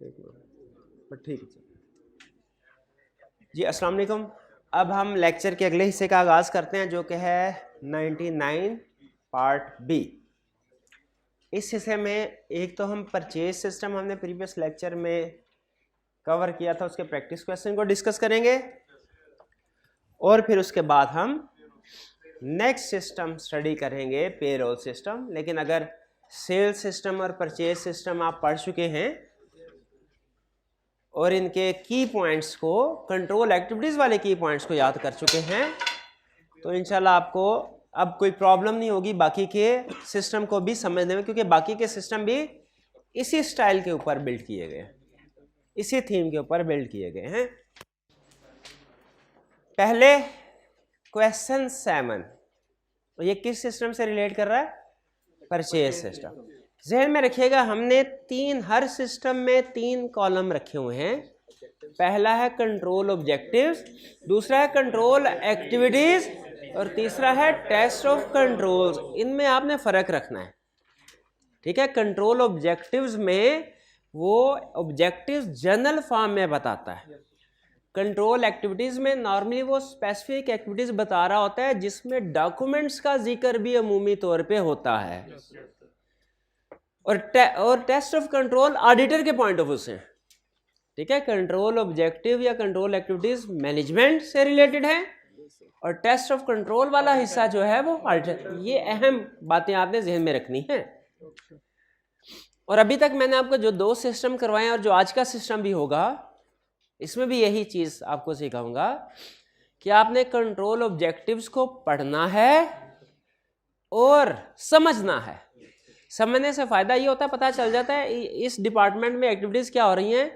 ठीक है जी। अस्सलाम वालेकुम। अब हम लेक्चर के अगले हिस्से का आगाज़ करते हैं जो कि है 99 पार्ट बी। इस हिस्से में एक तो हम परचेज सिस्टम हमने प्रीवियस लेक्चर में कवर किया था, उसके प्रैक्टिस क्वेश्चन को डिस्कस करेंगे और फिर उसके बाद हम नेक्स्ट सिस्टम स्टडी करेंगे, पेरोल सिस्टम। लेकिन अगर सेल्स सिस्टम और परचेज सिस्टम आप पढ़ चुके हैं और इनके की पॉइंट्स को, कंट्रोल एक्टिविटीज़ वाले की पॉइंट्स को याद कर चुके हैं, तो इंशाल्लाह आपको अब कोई प्रॉब्लम नहीं होगी बाकी के सिस्टम को भी समझने में, क्योंकि बाकी के सिस्टम भी इसी स्टाइल के ऊपर बिल्ड किए गए हैं, इसी थीम के ऊपर बिल्ड किए गए हैं। पहले क्वेश्चन 7, ये किस सिस्टम से रिलेट कर रहा है? Purchase system. ज़हन में रखिएगा, हमने हर सिस्टम में 3 कॉलम रखे हुए हैं। पहला है कंट्रोल ऑब्जेक्टिव्स, दूसरा है कंट्रोल एक्टिविटीज और तीसरा है टेस्ट ऑफ कंट्रोल्स। इनमें आपने फ़र्क रखना है, ठीक है। कंट्रोल ऑब्जेक्टिव्स में वो ऑब्जेक्टिव्स जनरल फॉर्म में बताता है। कंट्रोल एक्टिविटीज़ में नॉर्मली वो स्पेसिफिक एक्टिविटीज़ बता रहा होता है जिसमें डॉक्यूमेंट्स का जिक्र भी अमूमी तौर पे होता है। और टेस्ट ऑफ कंट्रोल ऑडिटर के पॉइंट ऑफ व्यू से, ठीक है। कंट्रोल ऑब्जेक्टिव या कंट्रोल एक्टिविटीज़ मैनेजमेंट से रिलेटेड है और टेस्ट ऑफ कंट्रोल वाला हिस्सा जो है वो ऑडिटर। ये अहम बातें आपने जहन में रखनी है। और अभी तक मैंने आपको जो 2 सिस्टम करवाए हैं और जो आज का सिस्टम भी होगा, इसमें भी यही चीज़ आपको सिखाऊंगा कि आपने कंट्रोल ऑब्जेक्टिव्स को पढ़ना है और समझना है। समझने से फ़ायदा ये होता है, पता चल जाता है इस डिपार्टमेंट में एक्टिविटीज़ क्या हो रही हैं,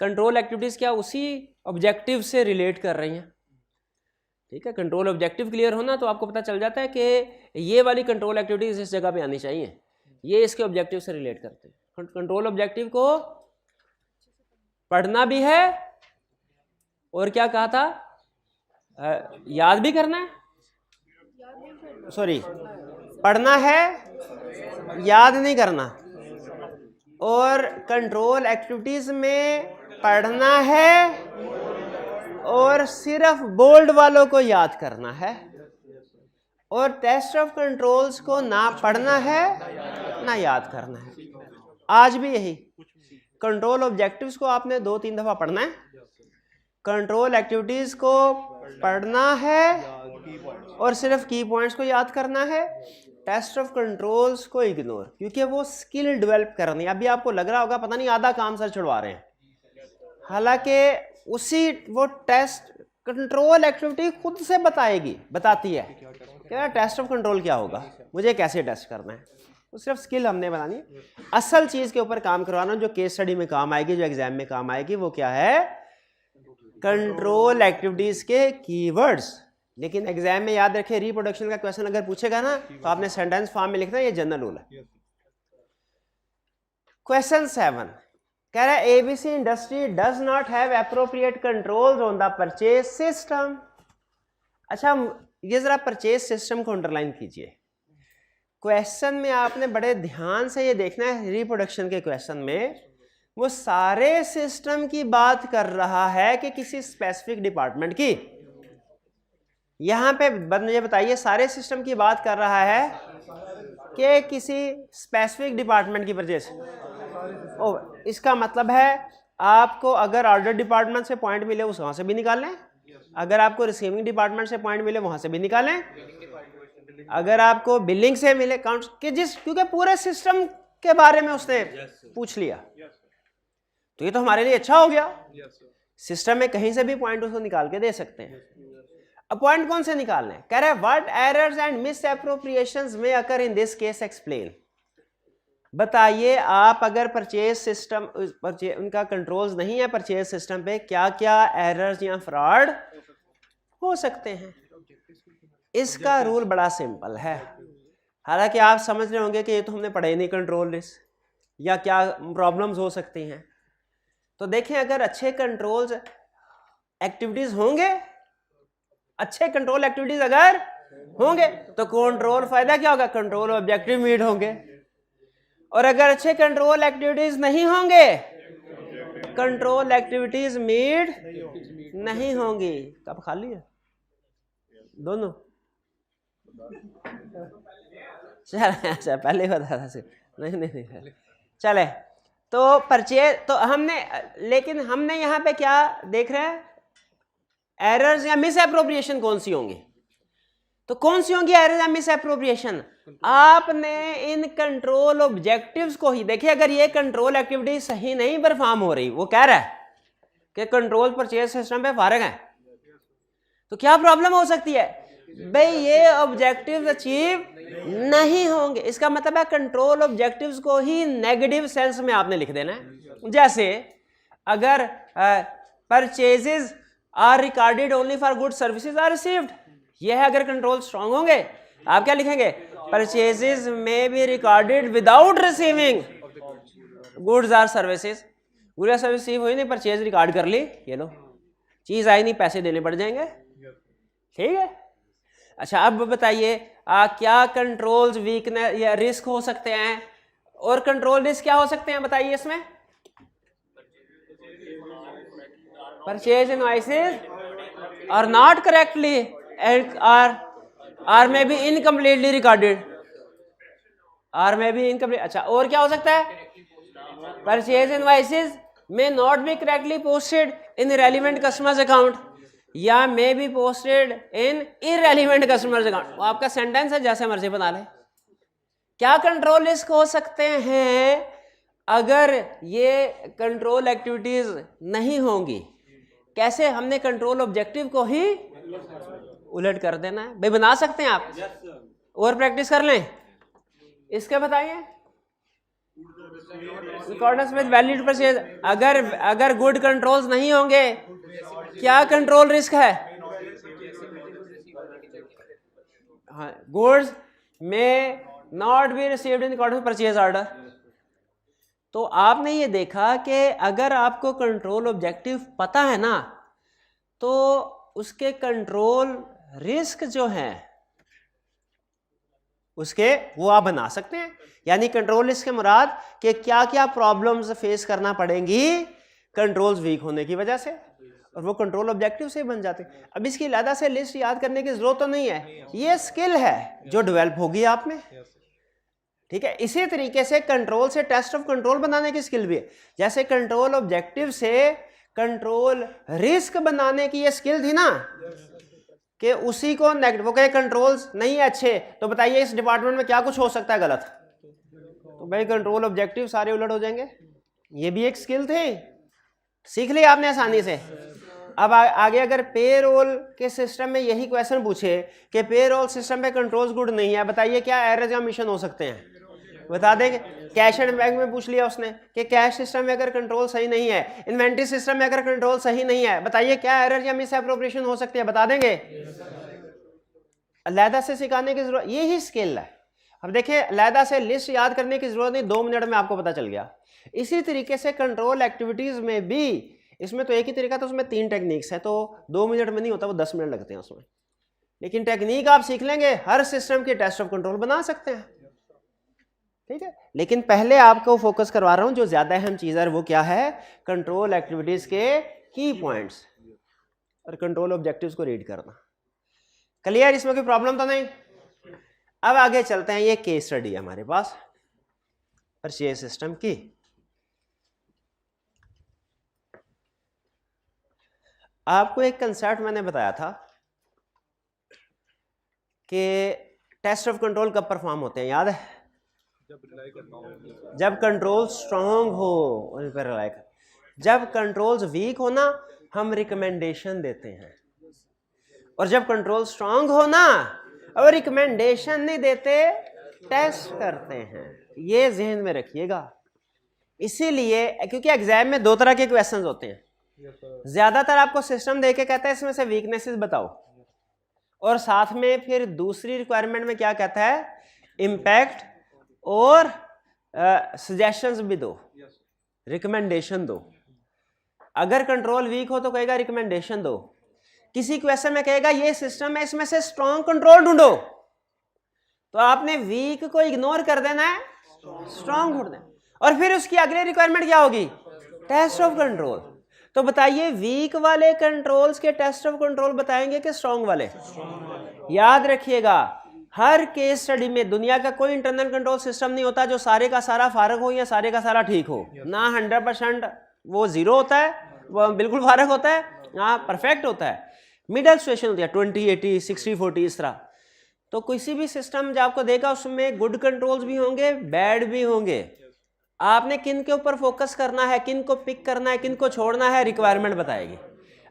कंट्रोल एक्टिविटीज़ क्या उसी ऑब्जेक्टिव से रिलेट कर रही हैं, ठीक है। कंट्रोल ऑब्जेक्टिव क्लियर होना तो आपको पता चल जाता है कि ये वाली कंट्रोल एक्टिविटीज़ इस जगह पे आनी चाहिए, ये इसके ऑब्जेक्टिव से रिलेट करते हैं। कंट्रोल ऑब्जेक्टिव को पढ़ना भी है और क्या कहा था, याद भी करना है, सॉरी, पढ़ना है, याद नहीं करना। और कंट्रोल एक्टिविटीज़ में पढ़ना है और सिर्फ बोल्ड वालों को याद करना है, और टेस्ट ऑफ कंट्रोल्स को ना पढ़ना है ना याद करना है। आज भी यही, कंट्रोल ऑब्जेक्टिव्स को आपने 2-3 दफ़ा पढ़ना है, कंट्रोल एक्टिविटीज़ को पढ़ना है और सिर्फ की पॉइंट्स को याद करना है, टेस्ट ऑफ कंट्रोल्स को इग्नोर, क्योंकि वो स्किल डेवलप करनी है। अभी आपको लग रहा होगा पता नहीं आधा काम सर छुड़वा रहे हैं, हालांकि उसी वो टेस्ट कंट्रोल एक्टिविटी खुद से बताती है क्या टेस्ट ऑफ कंट्रोल क्या होगा, मुझे कैसे टेस्ट करना है। तो सिर्फ स्किल हमने बनानी है, असल चीज़ के ऊपर काम करवाना जो केस स्टडी में काम आएगी, जो एग्जाम में काम आएगी, वो क्या है, कंट्रोल एक्टिविटीज़ के कीवर्ड्स। लेकिन एग्जाम में याद रखें, रिप्रोडक्शन का क्वेश्चन अगर पूछेगा ना तो आपने सेंटेंस फॉर्म में लिखना है, ये जनरल रूल है। क्वेश्चन 7 कह रहा है ABC industry does not have appropriate controls on the purchase system. अच्छा, ये जरा परचेज सिस्टम को अंडरलाइन कीजिए। क्वेश्चन में आपने बड़े ध्यान से ये देखना है, रिप्रोडक्शन के क्वेश्चन में वो सारे सिस्टम की बात कर रहा है कि किसी स्पेसिफिक डिपार्टमेंट की। यहाँ पे मुझे बताइए, सारे सिस्टम की बात कर रहा है कि किसी स्पेसिफिक डिपार्टमेंट की परचेज। ओ, इसका मतलब है आपको अगर ऑर्डर डिपार्टमेंट से पॉइंट मिले उस वहाँ से भी निकाल लें, अगर आपको रिसीविंग डिपार्टमेंट से पॉइंट मिले वहाँ से भी निकालें, अगर आपको बिलिंग से मिले काउंट के क्योंकि पूरे सिस्टम के बारे में उसने पूछ लिया, तो ये तो हमारे लिए अच्छा हो गया। सिस्टम में कहीं से भी पॉइंट उसको निकाल के दे सकते हैं। अब पॉइंट कौन से निकालने, कह रहा है what errors and miss appropriations में अकर इन दिस केस एक्सप्लेन। बताइए आप अगर परचेज सिस्टम उनका कंट्रोल्स नहीं है परचेज सिस्टम पे, क्या क्या एरर्स या फ्रॉड हो सकते हैं। इसका रूल बड़ा सिंपल है, हालांकि आप समझ रहे होंगे कि ये तो हमने पढ़े नहीं कंट्रोल रिस्क या क्या प्रॉब्लम्स हो सकती हैं। तो देखें, अगर अच्छे कंट्रोल्स एक्टिविटीज होंगे, अच्छे कंट्रोल एक्टिविटीज अगर होंगे तो कंट्रोल फायदा क्या होगा, कंट्रोल ऑब्जेक्टिव मीट होंगे। और अगर अच्छे कंट्रोल एक्टिविटीज नहीं होंगे कंट्रोल एक्टिविटीज मीट नहीं होंगी। कब खाली है दोनों? अच्छा पहले बता था। नहीं चले तो परचेज तो हमने, लेकिन हमने यहाँ पे क्या देख रहे हैं, एरर्स या मिस एप्रोप्रिएशन कौन सी होंगी? तो कौन सी होंगी एरर्स या मिस एप्रोप्रिएशन? आपने इन कंट्रोल ऑब्जेक्टिव्स को ही देखिए, अगर ये कंट्रोल एक्टिविटी सही नहीं परफॉर्म हो रही, वो कह रहा है कि कंट्रोल परचेज सिस्टम पे फारग है, तो क्या प्रॉब्लम हो सकती है भाई? ये ऑब्जेक्टिव्स अचीव नहीं होंगे। इसका मतलब है कंट्रोल ऑब्जेक्टिव्स को ही नेगेटिव सेंस में आपने लिख देना है। जैसे अगर purchases are recorded only for good services are received, ये है अगर कंट्रोल स्ट्रांग होंगे, आप क्या लिखेंगे? परचेजेस में be recorded without receiving goods or services. Good या सर्विस रिसीव हुई नहीं, परचेज रिकॉर्ड कर ली, ये लो चीज आई नहीं, पैसे देने पड़ जाएंगे, ठीक है। अच्छा अब बताइए क्या कंट्रोल्स वीकनेस या रिस्क हो सकते हैं, और कंट्रोल रिस्क क्या हो सकते हैं बताइए इसमें? Purchase invoices are not correctly and are may be incompletely recorded, are may be incomplete। अच्छा और क्या हो सकता है? Purchase invoices may not be correctly posted in relevant customers account या may be posted in irrelevant customers account। वो आपका sentence है, जैसे मर्जी बना ले। क्या कंट्रोल रिस्क हो सकते हैं अगर ये कंट्रोल एक्टिविटीज नहीं होंगी? कैसे? हमने कंट्रोल ऑब्जेक्टिव को ही उलट कर देना है भाई। बना सकते हैं आप? और प्रैक्टिस कर लें इसके, बताइए। अकॉर्डेंस विद वैलिड परचेज, अगर गुड कंट्रोल्स नहीं होंगे, क्या कंट्रोल रिस्क है? हाँ, गुड्स में not be received in accordance purchase order. तो आपने ये देखा कि अगर आपको कंट्रोल ऑब्जेक्टिव पता है ना, तो उसके कंट्रोल रिस्क जो है उसके वो आप बना सकते हैं। यानी कंट्रोल रिस्क के मुराद कि क्या क्या प्रॉब्लम्स फेस करना पड़ेंगी कंट्रोल्स वीक होने की वजह से, और वो कंट्रोल ऑब्जेक्टिव से बन जाते हैं। अब इसकी अलग से लिस्ट याद करने की जरूरत तो नहीं है, ये स्किल है जो डेवलप होगी आप में, ठीक है। इसी तरीके से कंट्रोल से टेस्ट ऑफ कंट्रोल बनाने की स्किल भी है। जैसे कंट्रोल ऑब्जेक्टिव से कंट्रोल रिस्क बनाने की ये स्किल थी ना, कि उसी को नेगेटिव, वो कहे कंट्रोल्स नहीं है अच्छे, तो बताइए इस डिपार्टमेंट में क्या कुछ हो सकता है गलत? तो भाई कंट्रोल ऑब्जेक्टिव सारे उलट हो जाएंगे। ये भी एक स्किल थी, सीख ली आपने आसानी से। अब आगे अगर पेरोल के सिस्टम में यही क्वेश्चन पूछे कि पेरोल सिस्टम में कंट्रोल्स गुड नहीं है, बताइए क्या एरर्स या मिशन हो सकते हैं? बता देंगे। कैश एंड बैंक में पूछ लिया उसने कि कैश सिस्टम में अगर कंट्रोल सही नहीं है, इन्वेंट्री सिस्टम में अगर कंट्रोल सही नहीं है, बताइए क्या एरर या मिस एप्रोप्रिएशन हो सकती है? बता देंगे। अलहदा से सिखाने की जरूरत, यही स्किल है। अब देखिए अलहदा से लिस्ट याद करने की जरूरत नहीं, 2 मिनट में आपको पता चल गया। इसी तरीके से कंट्रोल एक्टिविटीज में भी, इसमें तो एक ही तरीका था, उसमें 3 टेक्निक्स है, तो 2 मिनट में नहीं होता, वो 10 मिनट लगते हैं उसमें। लेकिन टेक्निक आप सीख लेंगे, हर सिस्टम के टेस्ट ऑफ कंट्रोल बना सकते हैं, ठीक है। लेकिन पहले आपको फोकस करवा रहा हूं, जो ज्यादा अहम चीज है वो क्या है? कंट्रोल एक्टिविटीज के की पॉइंट्स और कंट्रोल ऑब्जेक्टिव्स को रीड करना। क्लियर? इसमें कोई प्रॉब्लम तो नहीं? अब आगे चलते हैं, ये केस स्टडी है हमारे पास परचेज सिस्टम की। आपको एक कंसेप्ट मैंने बताया था कि टेस्ट ऑफ कंट्रोल कब परफॉर्म होते हैं, याद है? जब कंट्रोल स्ट्रांग हो, उन पर रिलाई कर। जब कंट्रोल्स वीक हो ना, हम रिकमेंडेशन देते हैं, और जब कंट्रोल स्ट्रांग हो ना, और रिकमेंडेशन नहीं देते, टेस्ट करते हैं। ये जहन में रखिएगा। इसीलिए क्योंकि एग्जाम में 2 तरह के क्वेश्चंस होते हैं, ज्यादातर आपको सिस्टम देके कहता है इसमें से वीकनेसेस बताओ, और साथ में फिर दूसरी रिक्वायरमेंट में क्या कहता है? इम्पैक्ट और सजेशंस भी दो, रिकमेंडेशन दो। अगर कंट्रोल वीक हो तो कहेगा रिकमेंडेशन दो। किसी क्वेश्चन में कहेगा ये सिस्टम है, इसमें से स्ट्रॉन्ग कंट्रोल ढूंढो, तो आपने वीक को इग्नोर कर देना है, स्ट्रॉन्ग ढूंढना है। और फिर उसकी अगली रिक्वायरमेंट क्या होगी? Test of control. तो बताइए वीक वाले कंट्रोल्स के टेस्ट ऑफ कंट्रोल बताएंगे कि स्ट्रॉन्ग वाले? याद रखिएगा, हर केस स्टडी में दुनिया का कोई इंटरनल कंट्रोल सिस्टम नहीं होता जो सारे का सारा फारग हो या सारे का सारा ठीक हो। ना 100% वो जीरो होता है, वो बिल्कुल फारग होता है, ना परफेक्ट होता है, मिडल सिचुएशन होती है 20, 80, 60, 40 इस तरह। तो किसी भी सिस्टम जो आपको देगा उसमें गुड कंट्रोल्स भी होंगे, बैड भी होंगे। आपने किन के ऊपर फोकस करना है, किन को पिक करना है, किन को छोड़ना है, रिक्वायरमेंट बताएगी।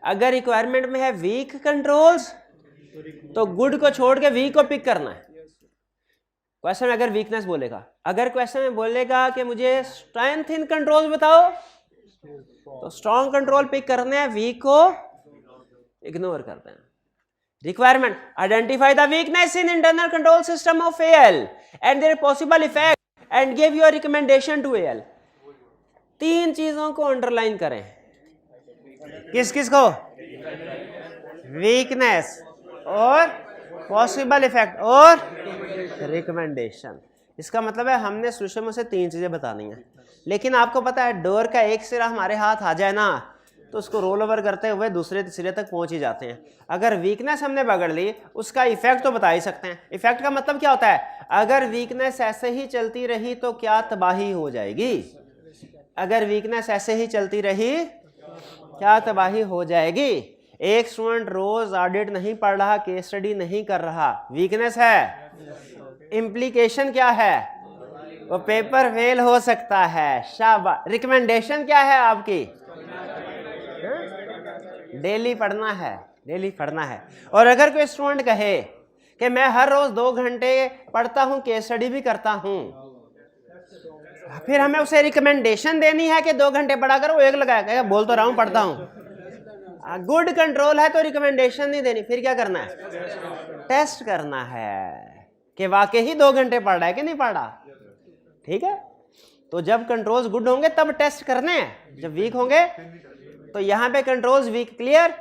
अगर रिक्वायरमेंट में है वीक कंट्रोल्स तो गुड को छोड़ के वीक को पिक करना है। क्वेश्चन में अगर वीकनेस बोलेगा, अगर क्वेश्चन में बोलेगा कि मुझे स्ट्रेंथ इन कंट्रोल बताओ तो स्ट्रॉन्ग कंट्रोल पिक करने हैं, वीक को इग्नोर करते हैं। Requirement, identify the weakness in internal control system of AL and their possible effect and give your recommendation to AL। तीन चीजों को अंडरलाइन करें। किस किस को? वीकनेस और पॉसिबल इफेक्ट और रिकमेंडेशन। इसका मतलब है हमने शुरू में से तीन चीजें बतानी है, लेकिन आपको पता है डोर का एक सिरा हमारे हाथ आ जाए ना तो उसको रोल ओवर करते हुए दूसरे सिरे तक पहुंच ही जाते हैं। अगर वीकनेस हमने पकड़ ली उसका इफेक्ट तो बता ही सकते हैं। इफेक्ट का मतलब क्या होता है? अगर वीकनेस ऐसे ही चलती रही तो क्या तबाही हो जाएगी? अगर वीकनेस ऐसे ही चलती रही क्या तबाही हो जाएगी? एक स्टूडेंट रोज ऑडिट नहीं पढ़ रहा, केस स्टडी नहीं कर रहा, वीकनेस है। इम्प्लीकेशन क्या है? वो पेपर फेल हो सकता है। शाबाश। रिकमेंडेशन क्या है आपकी? डेली पढ़ना है, डेली पढ़ना है। और अगर कोई स्टूडेंट कहे कि मैं हर रोज 2 घंटे पढ़ता हूं, केस स्टडी भी करता हूं, फिर हमें उसे रिकमेंडेशन देनी है कि 2 घंटे पढ़ा करो, एक लगाया, बोल तो रहा हूं पढ़ता हूं। गुड कंट्रोल है तो रिकमेंडेशन नहीं देनी, फिर क्या करना है? टेस्ट करना है कि वाकई ही 2 घंटे पढ़ रहा है कि नहीं पढ़ रहा। ठीक है, तो जब कंट्रोल्स गुड होंगे तब टेस्ट करने हैं, जब वीक होंगे तो यहां पे कंट्रोल्स वीक। क्लियर?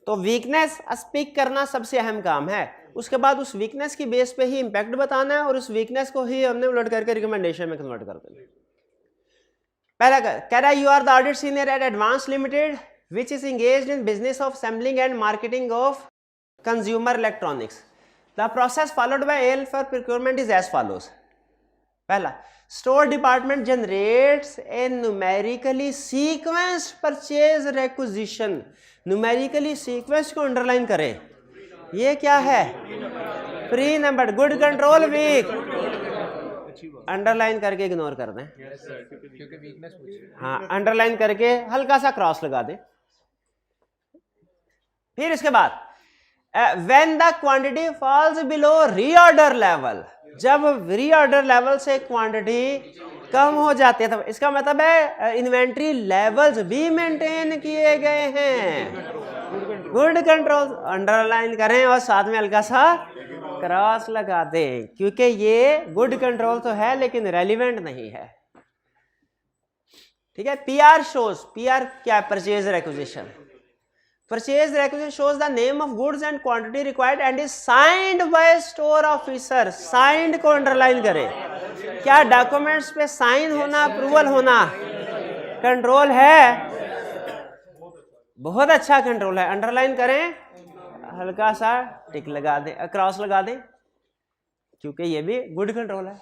तो वीकनेस स्पीक करना सबसे अहम काम है। उसके बाद उस वीकनेस की बेस पे ही इंपैक्ट बताना है और उस वीकनेस को ही हमने उलट करके रिकमेंडेशन में कन्वर्ट कर देना। पहला कह रहा है you are the audit senior at Advance Limited which is engaged in business of assembling and marketing of consumer electronics. The process followed by AL for procurement is as follows. पहला, store department generates a numerically sequenced purchase requisition. numerically sequenced को underline करें। ये क्या है? Pre number, good control weak, underline करके ignore कर दें। हाँ, अंडरलाइन करके हल्का सा क्रॉस लगा दें। फिर इसके बाद when the quantity falls below reorder level, जब रीऑर्डर लेवल से क्वांटिटी कम हो जाती है तो इसका मतलब है इन्वेंट्री लेवल्स भी मेंटेन किए गए हैं। गुड कंट्रोल अंडरलाइन करें और साथ में हल्का सा क्रॉस लगा दें, क्योंकि ये गुड कंट्रोल तो है लेकिन रेलिवेंट नहीं है। ठीक है। PR शोज, PR क्या है? Purchase requisition. Purchase requisition shows the name of goods and quantity required and is signed by store officer. Signed को अंडरलाइन करें। क्या डॉक्यूमेंट्स पे साइन होना, अप्रूवल होना कंट्रोल है? बहुत अच्छा कंट्रोल है। अंडरलाइन करें, हल्का सा टिक लगा दें, क्रॉस लगा दें, क्योंकि ये भी गुड कंट्रोल है।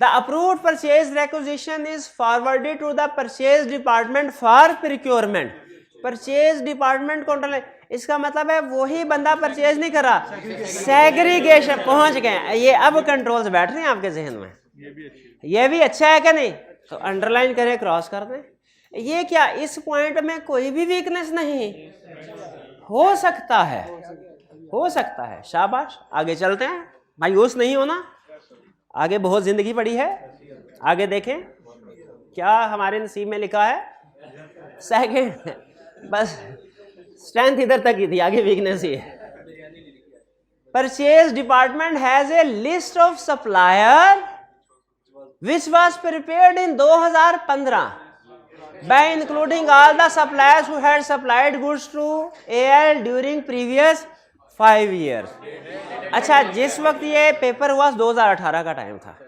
The approved purchase requisition is forwarded to the purchase department for procurement. Purchase department control, इसका मतलब है वही बंदा परचेज नहीं कर रहा, सेग्रीगेशन पहुंच गए। ये अब कंट्रोल्स बैठ रहे हैं आपके जहन में, ये भी अच्छा है क्या? नहीं तो अंडरलाइन करें, क्रॉस कर दें। ये क्या, इस पॉइंट में कोई भी वीकनेस नहीं हो सकता है, हो सकता है। शाबाश, आगे चलते हैं, मायूस नहीं होना, आगे बहुत जिंदगी पड़ी है। आगे देखें क्या हमारे नसीब में लिखा है। सेकेंड, बस स्ट्रेंथ इधर तक ही थी, आगे वीकनेस ही है। Purchase department has a list of supplier which was prepared in 2015 by including all the suppliers who had supplied goods to AL during previous 5 years। अच्छा, जिस वक्त ये पेपर हुआ 2018 का टाइम था,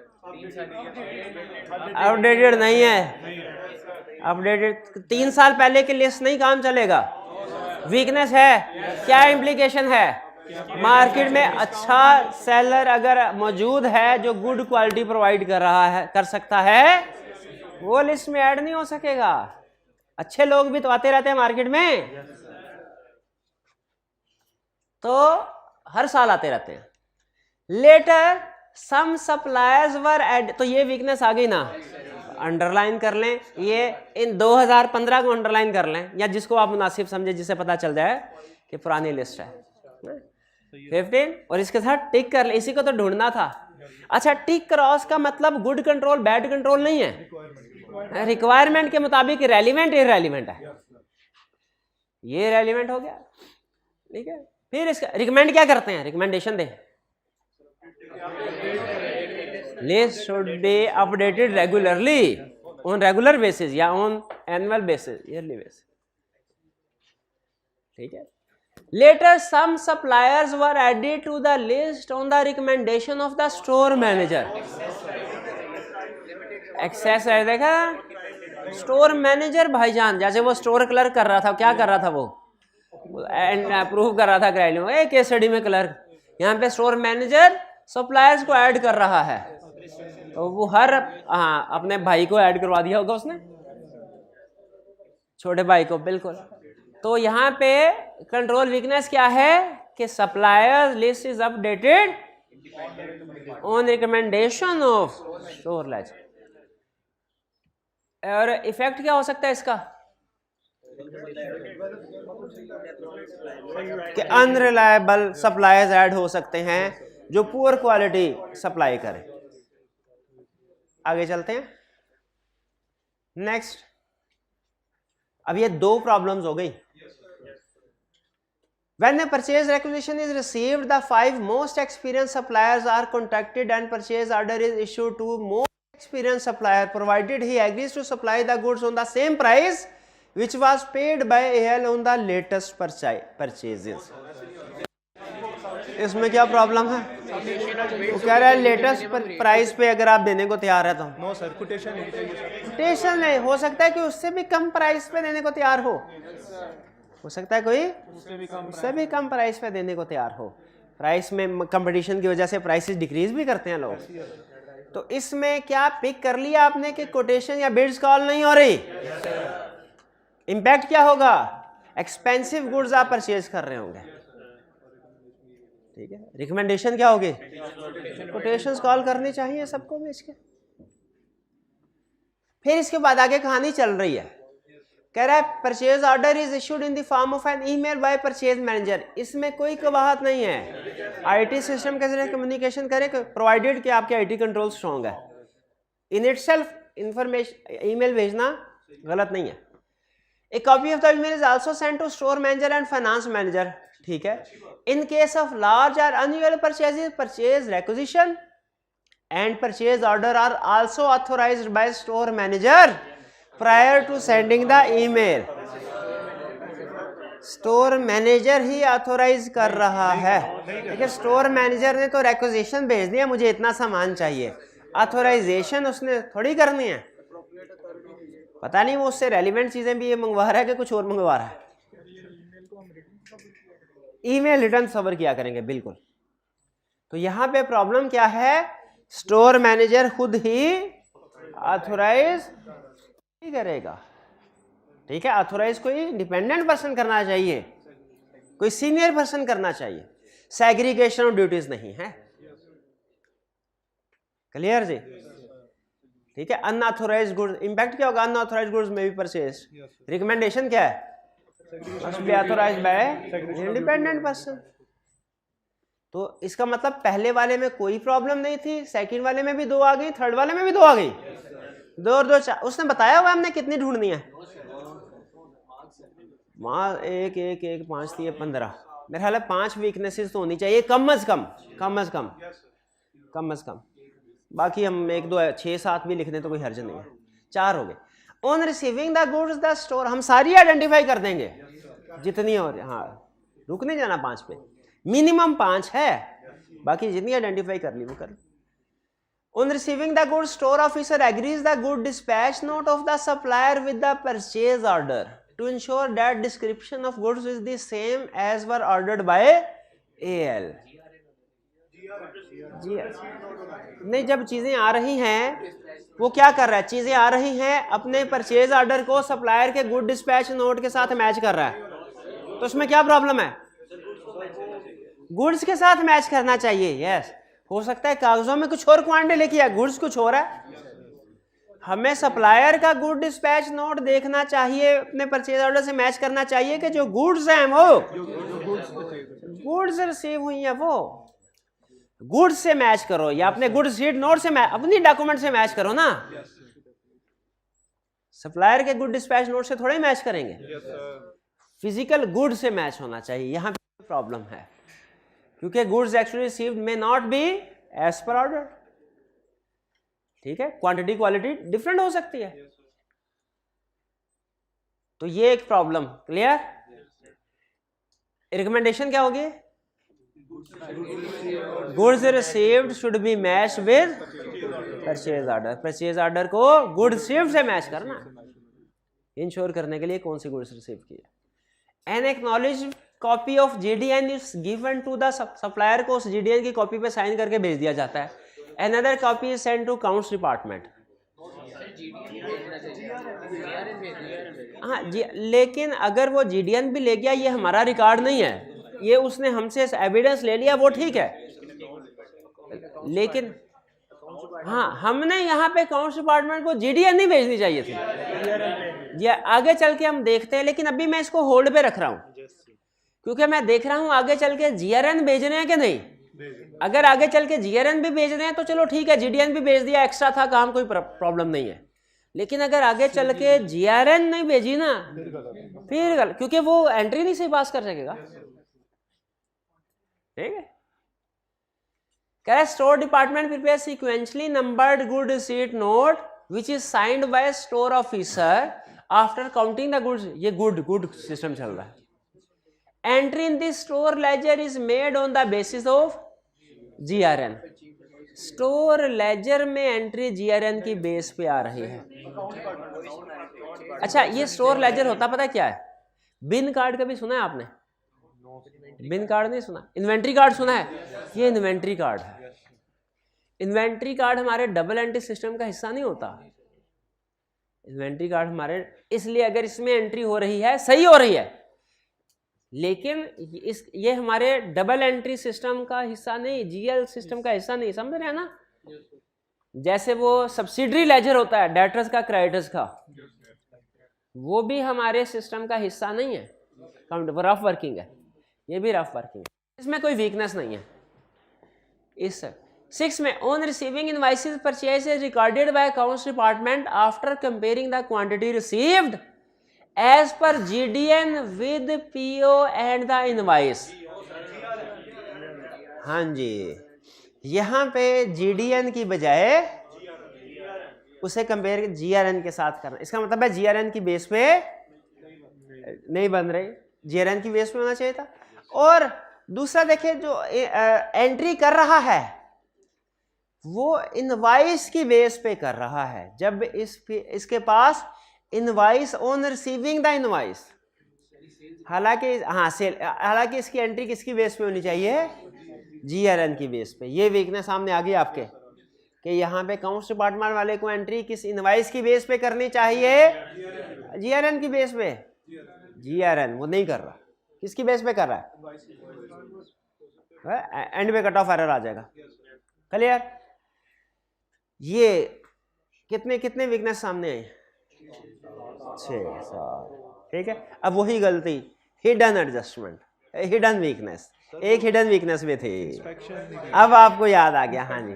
अपडेटेड नहीं है, अपडेटेड 3 साल पहले की लिस्ट नहीं काम चलेगा। वीकनेस है, क्या इम्प्लीकेशन है? मार्केट में अच्छा सेलर अगर मौजूद है जो गुड क्वालिटी प्रोवाइड कर रहा है, कर सकता है, वो लिस्ट में ऐड नहीं हो सकेगा। अच्छे लोग भी तो आते रहते हैं मार्केट में, तो हर साल आते रहते हैं। लेटर सम सप्लायर्स वर एड, तो ये वीकनेस आ गई ना, अंडरलाइन कर लें, ये इन 2015 को अंडरलाइन कर लें, या जिसको आप मुनासिब समझे, जिसे पता चल जाए कि पुरानी लिस्ट है 15, और इसके साथ टिक कर ले। इसी को तो ढूंढना था। अच्छा, टिक क्रॉस का मतलब गुड कंट्रोल बैड कंट्रोल नहीं है, रिक्वायरमेंट के मुताबिक रेलिवेंट इररेलिवेंट है, ये रेलिवेंट हो गया। ठीक है, फिर इसका रिकमेंड क्या करते हैं? रिकमेंडेशन दे, list should be updated regularly, on regular basis या on annual basis, yearly basis. ठीक है। Later some suppliers were added to the list on the recommendation of the store manager. Access है, देखा? Store manager भाईजान, जैसे वो store clerk कर रहा था, क्या कर रहा था वो? अप्रूव कर रहा था क्रेडिट में, केस स्टडी में क्लर्क, यहाँ पे स्टोर मैनेजर सप्लायर्स को ऐड कर रहा है, तो वो हर अपने भाई को ऐड करवा दिया होगा उसने, छोटे भाई को, बिल्कुल। तो यहाँ पे कंट्रोल वीकनेस क्या है कि suppliers list is updated on recommendation of store laser. और इफेक्ट क्या हो सकता है इसका कि अनरिलायबल सप्लायर्स ऐड हो सकते हैं जो पुअर क्वालिटी सप्लाई करें। आगे चलते हैं, नेक्स्ट। अब ये 2 प्रॉब्लम्स हो गई। When a purchase requisition is received, the 5 most experienced suppliers are contacted and purchase order is issued to most experienced supplier, provided he agrees to supply the goods on the same price which was paid by AL on the latest purchases. इसमें क्या problem है? वो कह रहा है latest price पे अगर आप देने को तैयार है तो नो सर, कोटेशन नहीं हो सकता है कि उससे भी कम प्राइस पे देने को तैयार हो सकता है कोई उससे भी कम प्राइस पे देने को तैयार हो। प्राइस में कंपटीशन की वजह से प्राइसेस डिक्रीज भी करते हैं लोग। तो इसमें क्या पिक कर लिया आपने कि कोटेशन या बिड्स कॉल नहीं हो रही? इंपैक्ट क्या होगा? एक्सपेंसिव गुड्स आप परचेज कर रहे होंगे, ठीक है। रिकमेंडेशन क्या होगी? कोटेशंस कॉल करनी चाहिए सबको बेच के। फिर इसके बाद आगे कहानी चल रही है, कह रहा है purchase order is issued in the form of an email by purchase manager. इसमें कोई कबाहत नहीं है, आईटी सिस्टम के जरिए कम्युनिकेशन करें प्रोवाइडेड कि आपके आईटी कंट्रोल स्ट्रॉन्ग है। इन इटसेल्फ इंफॉर्मेशन ईमेल भेजना गलत नहीं है। A copy of the email is also sent to store manager and finance manager, ठीक है। इन केस ऑफ लार्ज और unusual purchases, purchase requisition and purchase order are also authorised by store manager prior to sending the email. Store manager ही authorise कर रहा है, लेकिन store manager ने तो रिक्विजिशन भेज दिया, मुझे इतना सामान चाहिए, ऑथोराइजेशन उसने थोड़ी करनी है। पता नहीं वो उससे रेलिवेंट चीजें भी ये मंगवा रहा है कि कुछ और मंगवा रहा है। ईमेल रिटर्न सबर किया करेंगे, बिल्कुल। तो यहां पे प्रॉब्लम क्या है? स्टोर मैनेजर खुद ही ऑथोराइज करेगा, ठीक है। ऑथोराइज कोई डिपेंडेंट पर्सन करना चाहिए, कोई सीनियर पर्सन करना चाहिए, सेग्रीगेशन ऑफ ड्यूटीज नहीं है। क्लियर जी? ठीक है। अनऑथोराइज्ड गुड्स, इंपैक्ट क्या होगा? अनऑथोराइज्ड गुड्स में भी परचेज। रिकमेंडेशन क्या है? Must be authorised by independent person. तो इसका मतलब पहले वाले में कोई प्रॉब्लम नहीं थी, सेकंड वाले में भी 2 आ गई, थर्ड वाले में भी 2 आ गई, 2 और 2 4। उसने बताया हुआ हमने कितनी ढूंढनी है? वहां 1 1 1 5 3 15, मेरे ख्याल है 5 वीकनेसेस तो होनी चाहिए कम अज कम। बाकी हम 1 2 6 7 भी लिख दें तो कोई हर्ज नहीं है। 4 हो गए। On receiving the goods the store, हम सारी आइडेंटिफाई कर देंगे जितनी और, हाँ रुक नहीं जाना 5 पे, मिनिमम 5 है, बाकी जितनी आइडेंटिफाई कर ली वो कर ली। On receiving the goods, store officer agrees the good dispatch note of the supplier with the purchase order to ensure that description of goods is the same as were ordered by AL. जी नहीं, जब चीजें आ रही हैं वो क्या कर रहा है, चीजें आ रही हैं अपने परचेज ऑर्डर को सप्लायर के गुड डिस्पैच नोट के साथ मैच कर रहा है, तो उसमें क्या प्रॉब्लम है? गुड्स के साथ मैच करना चाहिए। यस, हो सकता है कागजों में कुछ और क्वांटिटी लिखी है, गुड्स कुछ और है। हमें सप्लायर का गुड डिस्पैच नोट देखना चाहिए, अपने परचेज ऑर्डर से मैच करना चाहिए कि जो गुड्स हैं वो गुड्स रिसीव हुई है वो गुड्स से मैच करो, या अपने गुड्स शीट नोट से मैच, अपनी डॉक्यूमेंट से मैच करो ना। सप्लायर के गुड डिस्पैच नोट से थोड़े मैच करेंगे, फिजिकल गुड से मैच होना चाहिए। यहां पे प्रॉब्लम है क्योंकि goods actually received may not be as per order. ठीक है, क्वांटिटी क्वालिटी डिफरेंट हो सकती है, तो ये एक प्रॉब्लम। क्लियर? रिकमेंडेशन क्या होगी? Goods received should be match with purchase order. Purchase order को गुड्स रिसीव्ड से मैच करना, इंश्योर करने के लिए कौन सी गुड्स रिसीव की है। An acknowledge copy of GDN is given to the supplier को उस GDN की कॉपी पे साइन करके भेज दिया जाता है। Another copy is sent to accounts department. हाँ जी, लेकिन अगर वो GDN भी ले गया, ये हमारा रिकॉर्ड नहीं है, ये उसने हमसे एविडेंस ले लिया, वो ठीक है, लेकिन हाँ हमने यहाँ पे अकाउंट्स डिपार्टमेंट को GDN नहीं भेजनी चाहिए थी। ये आगे चल के हम देखते हैं, लेकिन अभी मैं इसको होल्ड पे रख रहा हूँ क्योंकि मैं देख रहा हूँ आगे चल के GRN भेजने हैं कि नहीं। अगर आगे चल के GRN भी भेज रहे हैं तो चलो ठीक है, GDN भी भेज दिया, एक्स्ट्रा था काम, कोई प्रॉब्लम नहीं है। लेकिन अगर आगे चल के GRN नहीं भेजी ना, फिर गलत, क्योंकि वो एंट्री नहीं सही पास कर सकेगा। ठीक है, कह रहे store department prepare sequentially numbered good receipt note which is signed by store officer after counting the goods. ये गुड सिस्टम चल रहा है। Entry in this store laser is made on the basis of GRN। Store laser में entry GRN की base पे आ रही है। अच्छा, ये स्टोर लेजर होता पता क्या है? बिन कार्ड कभी सुना है आपने? बिन कार्ड नहीं सुना? इन्वेंट्री कार्ड सुना है? ये इन्वेंट्री कार्ड है। इन्वेंट्री कार्ड हमारे डबल एंट्री सिस्टम का हिस्सा नहीं होता। इन्वेंट्री कार्ड हमारे, इसलिए अगर इसमें एंट्री हो रही है, सही हो रही है, लेकिन ये हमारे डबल एंट्री सिस्टम का हिस्सा नहीं, GL सिस्टम का हिस्सा नहीं, समझ रहे हैं ना? जैसे वो सब्सिडरी लेजर होता है डेटर्स का क्रेडिटर्स का, वो भी हमारे सिस्टम का हिस्सा नहीं है, रफ वर्किंग है, ये भी रफ वर्किंग है, इसमें कोई वीकनेस नहीं है। इस 6 में on receiving invoices purchase is recorded by accounts department after comparing the quantity received as per GDN with PO and the invoice। हाँ जी, यहाँ पे GDN की बजाय उसे कंपेयर GRN के साथ करना। इसका मतलब है GRN की बेस पे नहीं बन रही, GRN की बेस पे होना चाहिए था। और दूसरा देखिए, जो एंट्री कर रहा है वो इनवाइस की बेस पे कर रहा है। जब इसके पास invoice on receiving the invoice, हालांकि हाँ सेल, हालांकि इसकी एंट्री किसकी बेस पे होनी चाहिए? GRN की बेस पे। ये वीकनेस सामने आ गई आपके कि यहाँ पे अकाउंट्स डिपार्टमेंट वाले को एंट्री किस इनवाइस की बेस पे करनी चाहिए? GRN की बेस पे। GRN वो नहीं कर रहा, किसकी बेस पे कर रहा है? एंड पे कट ऑफ एरर आ जाएगा। क्लियर? ये कितने वीकनेस सामने आई? 6। ठीक है, अब वही गलती, हिडन एडजस्टमेंट, हिडन वीकनेस, एक हिडन वीकनेस भी थी, अब आपको याद आ गया। हाँ जी,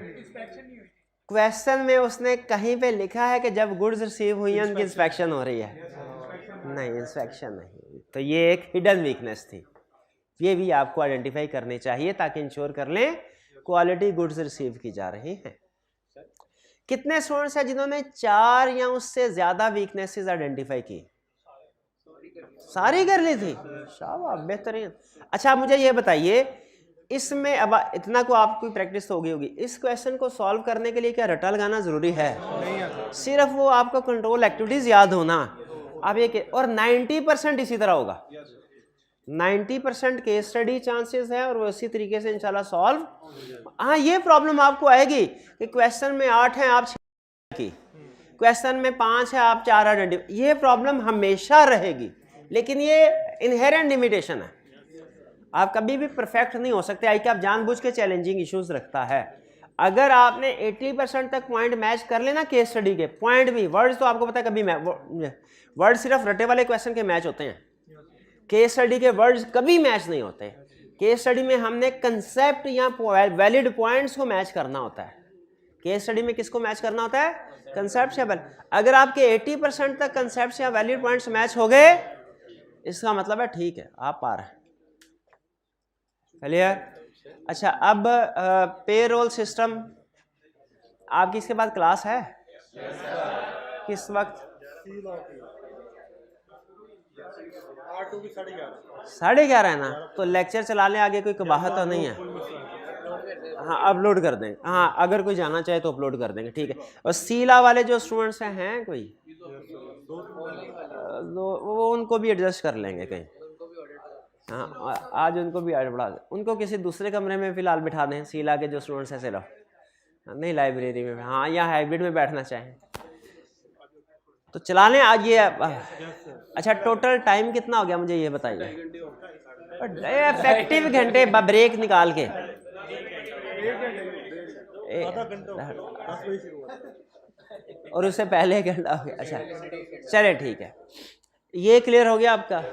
क्वेश्चन में उसने कहीं पे लिखा है कि जब गुड्स रिसीव हुई हैं उनकी इंस्पेक्शन हो रही है, नहीं इंस्पेक्शन नहीं, तो ये एक हिडन वीकनेस थी। ये भी आपको आइडेंटिफाई करनी चाहिए ताकि इंश्योर कर लें क्वालिटी गुड्स रिसीव की जा रही है। कितने स्टूडेंट्स हैं जिन्होंने 4 या उससे ज्यादा वीकनेसेस आइडेंटिफाई की? सारी कर ली थी, शाबाश, बेहतरीन। अच्छा मुझे ये बताइए, इसमें अब इतना को आपको प्रैक्टिस हो गई होगी। इस क्वेश्चन को सॉल्व करने के लिए क्या रटा लगाना जरूरी है? नहीं, सिर्फ वो आपका कंट्रोल एक्टिविटीज याद होना। आप ये और 90% इसी तरह होगा, 90% केस स्टडी चांसेस है और वो इसी तरीके से इंशाल्लाह सॉल्व। हाँ, ये प्रॉब्लम आपको आएगी कि क्वेश्चन में 8 है आप 6 की, क्वेश्चन में 5 है आप 4 आइडेंटिफाई, ये प्रॉब्लम हमेशा रहेगी, लेकिन ये इनहेरेंट लिमिटेशन है। आप कभी भी परफेक्ट नहीं हो सकते, आई कि आप जानबूझ के चैलेंजिंग इश्यूज रखता है। अगर आपने 80% तक पॉइंट मैच कर लेना केस स्टडी के पॉइंट भी, वर्ड्स तो आपको पता है कभी वर्ड सिर्फ रटे वाले क्वेश्चन के मैच होते हैं, केस स्टडी के वर्ड्स कभी मैच नहीं होते। केस स्टडी में हमने कंसेप्ट या वैलिड पॉइंट्स को मैच करना होता है। केस स्टडी में किसको मैच करना होता है? कंसेप्ट से। अगर आपके 80% तक कंसेप्ट या वैलिड पॉइंट्स मैच हो गए, इसका मतलब है ठीक है, आप पार हैं। क्लियर? अच्छा, अब पेरोल सिस्टम आपकी इसके बाद क्लास है? किस वक्त? 11:30 है ना, तो लेक्चर चला लें, आगे कोई कबाहत तो नहीं है? हाँ, अपलोड कर देंगे। हाँ, अगर कोई जाना चाहे तो अपलोड कर देंगे, ठीक है। और सीला वाले जो स्टूडेंट्स हैं कोई वो उनको भी एडजस्ट कर लेंगे कहीं। हाँ, आज उनको भी बढ़ा दें, उनको किसी दूसरे कमरे में फिलहाल बिठा दें, सीला के जो स्टूडेंट्स हैं सिर्फ, नहीं लाइब्रेरी में, हाँ, या हाइब्रिड में बैठना चाहें तो चला लें आज ये। अच्छा, टोटल टाइम कितना हो गया मुझे ये बताइए, इफेक्टिव घंटे ब्रेक निकाल के। और उससे पहले 1 घंटा हो गया। अच्छा, चले ठीक है, ये क्लियर हो गया आपका।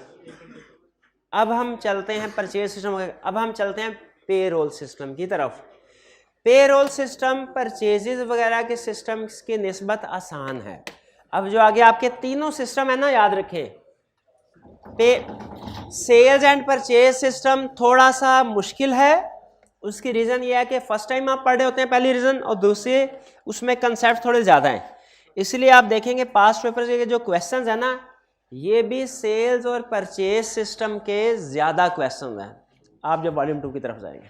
अब हम चलते हैं परचेज सिस्टम, अब हम चलते हैं पेरोल सिस्टम की तरफ। पेरोल सिस्टम परचेजेस वगैरह के सिस्टम की निस्बत आसान है। अब जो आगे आपके तीनों सिस्टम है ना, याद रखें, सेल्स एंड परचेज सिस्टम थोड़ा सा मुश्किल है। उसकी रीज़न ये है कि फर्स्ट टाइम आप पढ़ रहे होते हैं, पहली रीज़न, और दूसरे उसमें कंसेप्ट थोड़े ज़्यादा हैं। इसलिए आप देखेंगे पास्ट पेपर के जो क्वेश्चंस है ना, ये भी सेल्स और परचेज सिस्टम के ज़्यादा क्वेश्चंस हैं आप जब वॉल्यूम 2 की तरफ जाएंगे।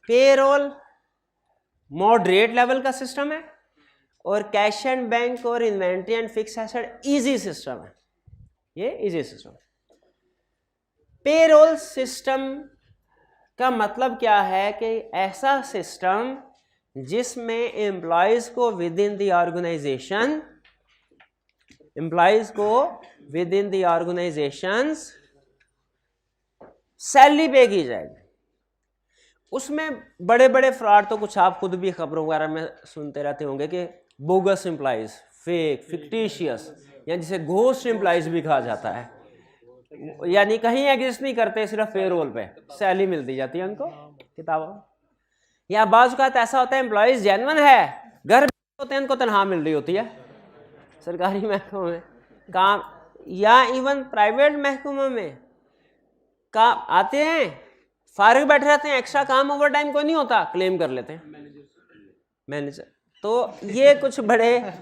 पेरोल मॉडरेट लेवल का सिस्टम है और कैश एंड बैंक और inventory and fix asset easy system है, ये इजी सिस्टम। पेरोल सिस्टम का मतलब क्या है कि ऐसा सिस्टम जिसमें एम्प्लॉयज को within the organisation, employees को within the organisations salary pay की जाएगी। उसमें बड़े बड़े फ्रॉड तो कुछ आप खुद भी खबरों वगैरह में सुनते रहते होंगे कि बोगस एम्प्लॉयज, फेक, फिक्टिशियस, या जिसे घोस्ट एम्प्लॉयज भी कहा जाता है, यानी कहीं एग्जिस्ट नहीं करते, सिर्फ पेरोल पे सैलरी मिलती जाती है उनको किताबों। या बाज़ औक़ात ऐसा होता है एम्प्लॉयज जेन्युइन है, घर होते हैं, उनको तनख्वाह मिल रही होती है सरकारी महकमों में काम, या इवन प्राइवेट महकमों में काम आते हैं, फारिग बैठे रहते हैं, एक्स्ट्रा काम ओवर टाइम कोई नहीं होता, क्लेम कर लेते हैं मैनेजर। तो ये कुछ बड़े,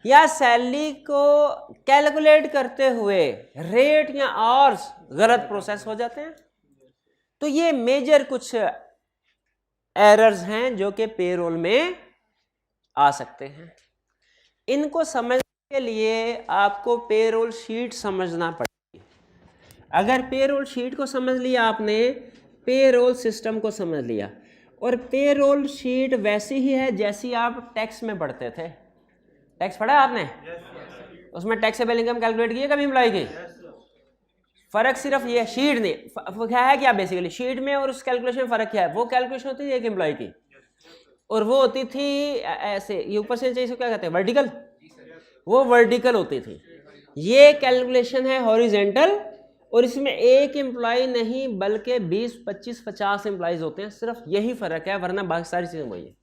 या सैलरी को कैलकुलेट करते हुए रेट या आवर्स गलत प्रोसेस हो जाते हैं। तो ये मेजर कुछ एरर्स हैं जो कि पेरोल में आ सकते हैं। इनको समझने के लिए आपको पेरोल शीट समझना पड़ेगी। अगर पेरोल शीट को समझ लिया आपने, पेरोल सिस्टम को समझ लिया, और पेरोल शीट वैसी ही है जैसी आप टैक्स में पढ़ते थे। टैक्स पढ़ा आपने? उसमें टैक्सेबल इनकम कैलकुलेट की है कभी एम्प्लॉय की? फर्क सिर्फ ये शीट नहीं, क्या है क्या बेसिकली शीट में और उस कैलकुलेशन में फर्क क्या है? वो कैलकुलेशन होती थी एक एम्प्लॉय की, और वो होती थी ऐसे, ये ऊपर से नीचे, इसको क्या कहते हैं, वर्टिकल, वो वर्टिकल होती थी। ये कैलकुलेशन है हॉरिजेंटल, और इसमें एक एम्प्लॉय नहीं बल्कि 20, 25, 50 एम्प्लॉयज होते हैं, सिर्फ यही फर्क है, वरना बाकी सारी चीजें वही है।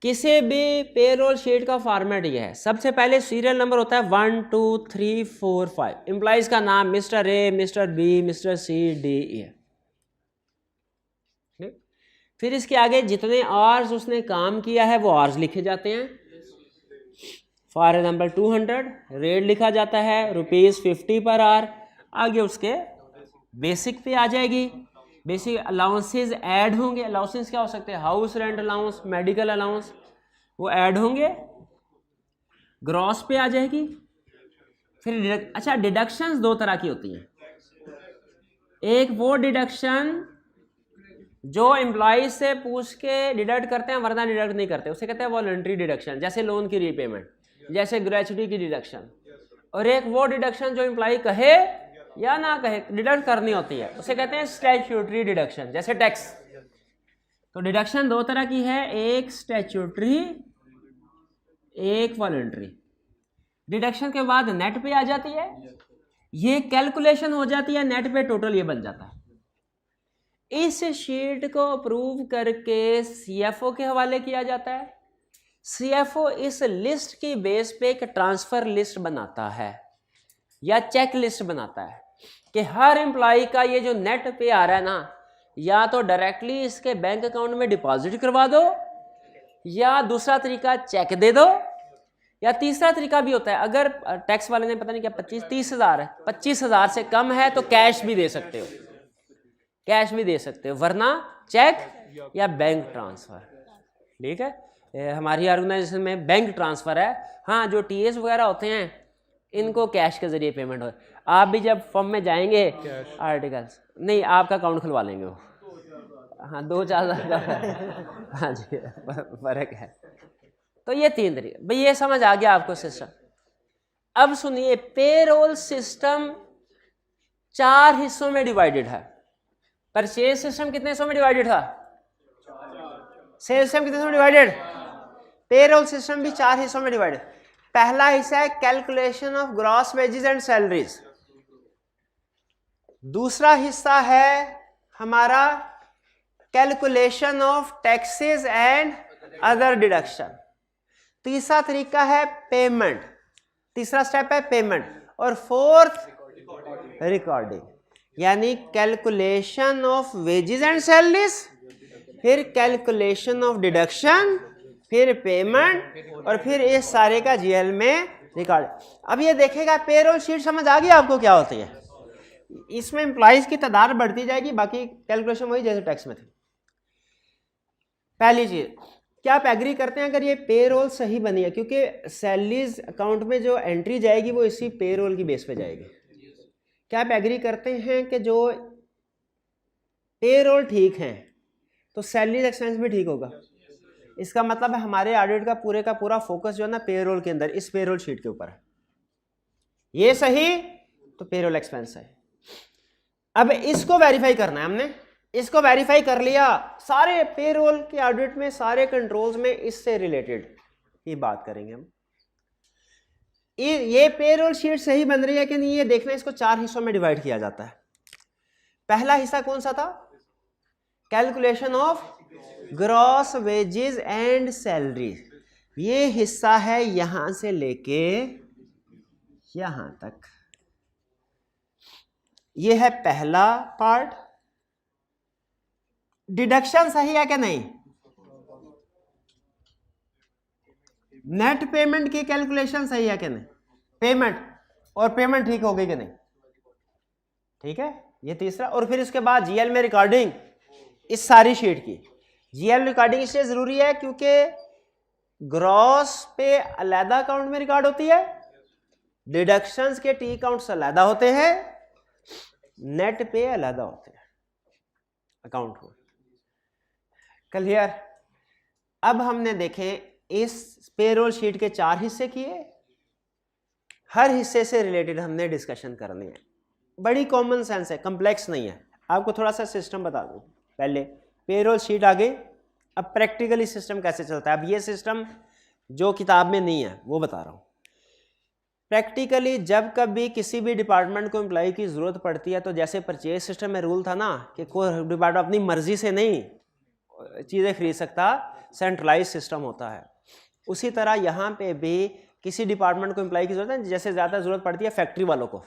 किसी भी पेरोल शीट का फॉर्मेट ये है, सबसे पहले सीरियल नंबर होता है 1 2 3 4 5, एम्प्लॉयज का नाम mister A, mister B, mister C, D, E. फिर इसके आगे जितने आवर्स उसने काम किया है वो आवर्स लिखे जाते हैं। फॉर एग्जाम्पल 200, रेट लिखा जाता है ₹50 पर आवर। आगे उसके बेसिक पे आ जाएगी, बेसिक अलाउंसेस ऐड होंगे। अलाउंसेस क्या हो सकते हैं? House rent allowance, medical allowance, वो ऐड होंगे, ग्रॉस पे आ जाएगी। फिर अच्छा, डिडक्शंस दो तरह की होती हैं। एक वो डिडक्शन जो एम्प्लॉय से पूछ के डिडक्ट करते हैं वरना डिडक्ट नहीं करते, उसे कहते हैं वॉलंटरी डिडक्शन, जैसे लोन की रीपेमेंट, जैसे ग्रेचुटी की डिडक्शन। और एक वो डिडक्शन जो एम्प्लॉय कहे या ना कहे डिडक्ट करनी होती है, उसे कहते हैं स्टैट्यूटरी डिडक्शन, जैसे टैक्स। तो डिडक्शन दो तरह की है, एक स्टैट्यूटरी, एक वॉलंटरी। डिडक्शन के बाद नेट पे आ जाती है, ये कैलकुलेशन हो जाती है, नेट पे टोटल ये बन जाता है। इस शीट को अप्रूव करके सीएफओ के हवाले किया जाता है। सीएफओ इस लिस्ट की बेस पे एक ट्रांसफर लिस्ट बनाता है या चेक लिस्ट बनाता है कि हर एम्प्लॉय का ये जो नेट पे आ रहा है ना, या तो डायरेक्टली इसके बैंक अकाउंट में डिपॉजिट करवा दो, या दूसरा तरीका चेक दे दो, या तीसरा तरीका भी होता है, अगर टैक्स वाले ने पता नहीं क्या 25-30 हज़ार है, 25 हज़ार से कम है तो कैश भी दे सकते हो, कैश भी दे सकते हो, वरना चेक या बैंक ट्रांसफर। ठीक है, हमारी ऑर्गेनाइजेशन में बैंक ट्रांसफर है। हाँ, जो टीएस वगैरह होते हैं इनको कैश के जरिए पेमेंट हो। आप भी जब फॉर्म में जाएंगे आर्टिकल्स नहीं, आपका अकाउंट खुलवा लेंगे वो। हाँ, 2-4 हज़ार हाँ जी, फर्क है। तो ये 3 तरीके, भाई ये समझ आ गया आपको सिस्टम। अब सुनिए, पेरोल सिस्टम 4 हिस्सों में डिवाइडेड है। परचेज सिस्टम कितने हिस्सों में डिवाइडेड था? सेल्स सिस्टम कितने हिस्सों में डिवाइडेड? पेरोल सिस्टम भी 4 हिस्सों में डिवाइडेड। पहला हिस्सा है calculation of gross wages and salaries. दूसरा हिस्सा है हमारा calculation of taxes and other deduction. तीसरा तरीका है पेमेंट, तीसरा स्टेप है पेमेंट। और फोर्थ रिकॉर्डिंग, यानी calculation of wages and salaries, फिर कैलकुलेशन ऑफ डिडक्शन, फिर पेमेंट, और फिर इस सारे का जीएल में रिकॉर्ड। अब ये देखेगा, पेरोल शीट समझ आ गई आपको क्या होती है? इसमें एम्प्लॉइज की तादाद बढ़ती जाएगी, बाकी कैलकुलेशन वही जैसे टैक्स में थी। पहली चीज, क्या आप एग्री करते हैं अगर ये पेरोल सही बनी है? क्योंकि सैलरीज अकाउंट में जो एंट्री जाएगी वो इसी पेरोल की बेस पे जाएगी। क्या आप एग्री करते हैं कि जो पेरोल ठीक है तो सैलरीज एक्सपेंस भी ठीक होगा? इसका मतलब है हमारे ऑडिट का पूरा फोकस जो है ना पेरोल के अंदर, इस पेरोल शीट के ऊपर है। ये सही तो पेरोल एक्सपेंस है। अब इसको वेरीफाई करना है हमने, इसको वेरीफाई कर लिया, सारे पेरोल के ऑडिट में सारे कंट्रोल्स में इससे रिलेटेड ही बात करेंगे हम। ये पेरोल शीट सही बन रही है कि नहीं ये देखना, इसको 4 हिस्सों में डिवाइड किया जाता है। पहला हिस्सा कौन सा था? Calculation of gross wages and salary. ये हिस्सा है यहां से लेके यहां तक, ये है पहला पार्ट। डिडक्शन सही है कि नहीं? नेट पेमेंट की कैलकुलेशन सही है कि नहीं? पेमेंट और पेमेंट ठीक हो गई कि नहीं? ठीक है, ये तीसरा। और फिर इसके बाद जीएल में रिकॉर्डिंग इस सारी शीट की। जीएल रिकॉर्डिंग इसलिए जरूरी है क्योंकि ग्रॉस पे अलहदा अकाउंट में रिकॉर्ड होती है, डिडक्शंस के टी अकाउंट्स अलहदा होते हैं, नेट पे अलहदा होते हैं अकाउंट को। क्लियर? अब हमने देखे इस पेरोल शीट के 4 हिस्से किए, हर हिस्से से रिलेटेड हमने डिस्कशन करनी है। बड़ी कॉमन सेंस है, कॉम्प्लेक्स नहीं है। आपको थोड़ा सा सिस्टम बता दूं। पहले पेरोल शीट आ गई, अब प्रैक्टिकली सिस्टम कैसे चलता है। अब ये सिस्टम जो किताब में नहीं है वो बता रहा हूं। प्रैक्टिकली जब कभी किसी भी डिपार्टमेंट को एम्प्लॉय की ज़रूरत पड़ती है, तो जैसे परचेज सिस्टम में रूल था ना कि कोई डिपार्टमेंट अपनी मर्जी से नहीं चीज़ें खरीद सकता, सेंट्रलाइज सिस्टम होता है। उसी तरह यहाँ पे भी किसी डिपार्टमेंट को एम्प्लॉय की ज़रूरत है, जैसे ज़्यादा ज़रूरत पड़ती है फैक्ट्री वालों को,